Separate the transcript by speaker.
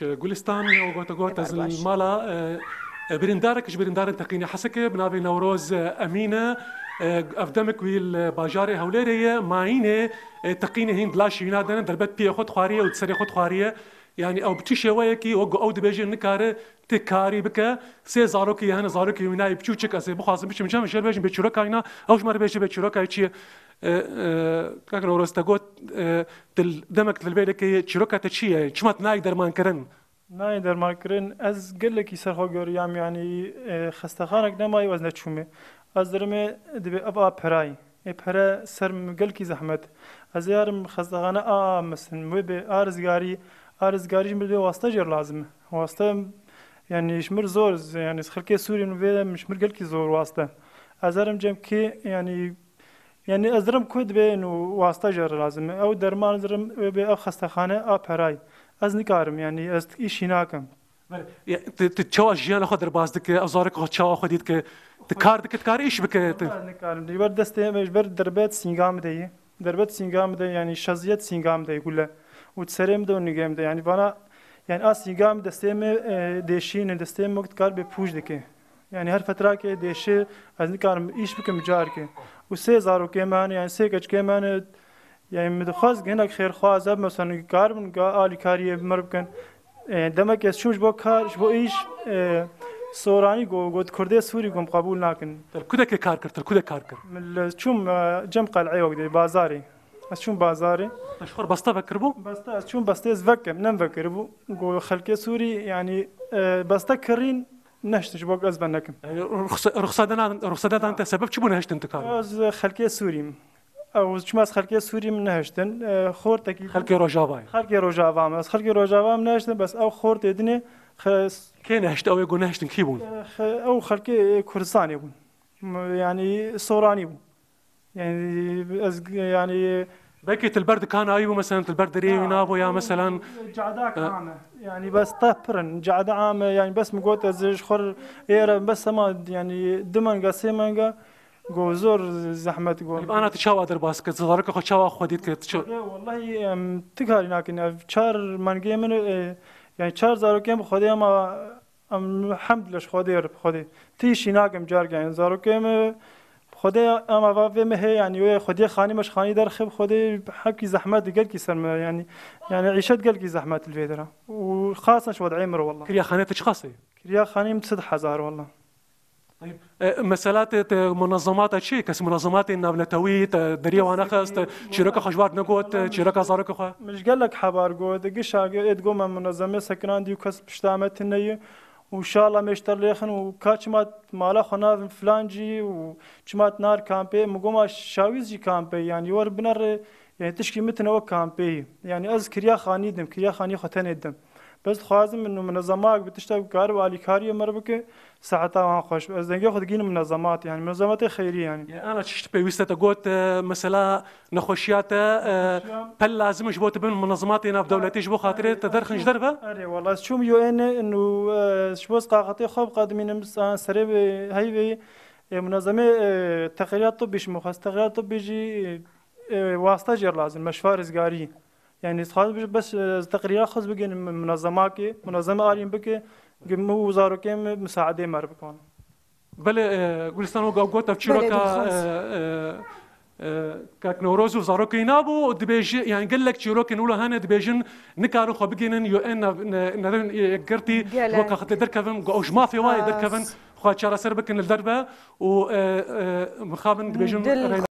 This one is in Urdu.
Speaker 1: گولستان وگوت از المالا برنداركش برندار تقيني حسكه بنابي نوروز امينه افدمك ويل باجاري هوليريه ماينه تقيني هند لاش ينادن دربت بي خد خواريه وتسري خد خواريه يعني او بتشي وياكي وقو او دبيجي نكاره تكاري بك سي زاروكي هنا زاروكي ويناي بتشوچك اس بخاص بيش مشان مش بيش بتشروكاينا او شمر بيش بتشروكاي تشي كاك نوروز تاغوت دمك تلبيدك تشروكا تشي چمات ناي درمان كرن
Speaker 2: نای در ماکرین از گله کی سرخو گریم یعنی خستخانه نمای وزن چومه از درم دبی ابا پرای پرا سرم گل کی زحمت از یارم خستخانه مثلا و به ارزگاری مل واسطه جر لازم واسطه يعني شمر زور يعني خلكي سوري من مش مرقل كي زور واسطه ازرم جم كي يعني ازرم كود بين واسطه جر لازم او درمان زرم به خستخانه پرای از نکارم یعنی از ایشی ناکم.
Speaker 1: تتشوى جيانا خدر بازدك أزارك خدشوا خديت ك تكار إيش بك؟
Speaker 2: نکارم. دیوار دسته مجبر دربت سینگام دیه. دربت سینگام دیه یعنی شزیت سینگام دیه كله. وتسرم ده ونجام ده يعني فأنا يعني سینگام دسته م دشين دسته م وقت کار بپوش دکه. يعني هر فترة که دشه از نکارم ایش بکم جار که. وسه زارو كمان يعني سه كش كمان يعني مدخاز هناك خير خواز مثلا كاربن قالي كاريه مربكن دمك شوش بو كار شبو ايش سوراني قد كردي سوري قم قبول ناكن
Speaker 1: كودك كار كرت كودك كار كر
Speaker 2: من شوم جم قلعي وقت بازاري شوم بازاري
Speaker 1: اشخر بسطه فكربو
Speaker 2: بسطه شوم بسطه فكر نم فكربو قول خلكي سوري يعني بسطه كرين نشتش بوق ازبنكم
Speaker 1: رخصتنا انت سبب شبو نهشت انت كار
Speaker 2: از خلكي سوري او چما خلقی سوری من نهشتن خورد تکی
Speaker 1: خلقی روجاوای
Speaker 2: خلقی روجاوام از خلقی روجاوام نهشتن بس او خورد ادنی
Speaker 1: کی نهشت او يقول نهشتن کی بون
Speaker 2: او خلقی کردستانی بون يعني سوراني بون يعني از يعني
Speaker 1: بكيت البرد كان ايوه مثلا البرد رينا ابو يا مثلا
Speaker 2: جعداك عامه يعني بس طبرن جعدا عامه يعني بس مقوت از خور ايرا بس ما يعني دمن قسمنجا گوزور زحمت گو
Speaker 1: انا تشاو در باسكت زارك خو تشاو خديت كت
Speaker 2: والله تكاري لكن چار منگي من يعني 4000 كم خدي ما الحمد لله خدي تيشي ناكم جار يعني زارو كم خدي اما وافي مه يعني خدي خاني مش خاني در خب خدي حكي زحمت قال كي سر يعني عيشت قال كي زحمت الفيدرا وخاصه شو وضعي مر والله
Speaker 1: كريا خانتك خاصه
Speaker 2: كريا خاني 6000 والله
Speaker 1: طيب مسألات منظمات شيء كس منظمات النابلتوية دريا وانا خاست شركة خشوار نقود شركة زارك خا
Speaker 2: مش قال لك حبار قود قش تقوم منظمة سكران دي وكس بشتامت النية وإن شاء الله مشتر ليخن وكاتشمات مالا خنا فلانجي وشمات نار كامبي مقوم شاويزي كامبي يعني ور بنر يعني تشكي متنا وكامبي يعني أذكر يا خاني دم كريا خاني ختن الدم بس خوازم انه منظمات بتشتغل كار والي كاريه مربكه ساعتها ما خوش از دنگه خود گین منظمات يعني منظمات خيريه يعني
Speaker 1: انا تشت بيوستا تقوت مثلا نخوشيات بل لازم جبوت بين منظمات هنا في دولتي جبو خاطر تدرخنج دربه
Speaker 2: اري والله شوم يو ان انه شبوس قاقتي خوب قادمين سرب هي منظمه تقريرات طبي مخصص تقريرات طبي جي واسطه جر لازم مش فارزقاري يعني خلاص بس تقريرات خاص بقى منظمات منظمه آلين بك مو وزارة كم مساعدة مر بكون
Speaker 1: بله گلستان و گوت افشروکا كاك نوروز وزارو كينابو دبيج يعني قال لك شروك نقولوا هنا دبيجن نكارو خو بيجن يو ان ندرن يقرتي وكا خت دركفن اوج ما في وايد دركفن خو تشارا سربك الدربه و مخابن دبيجن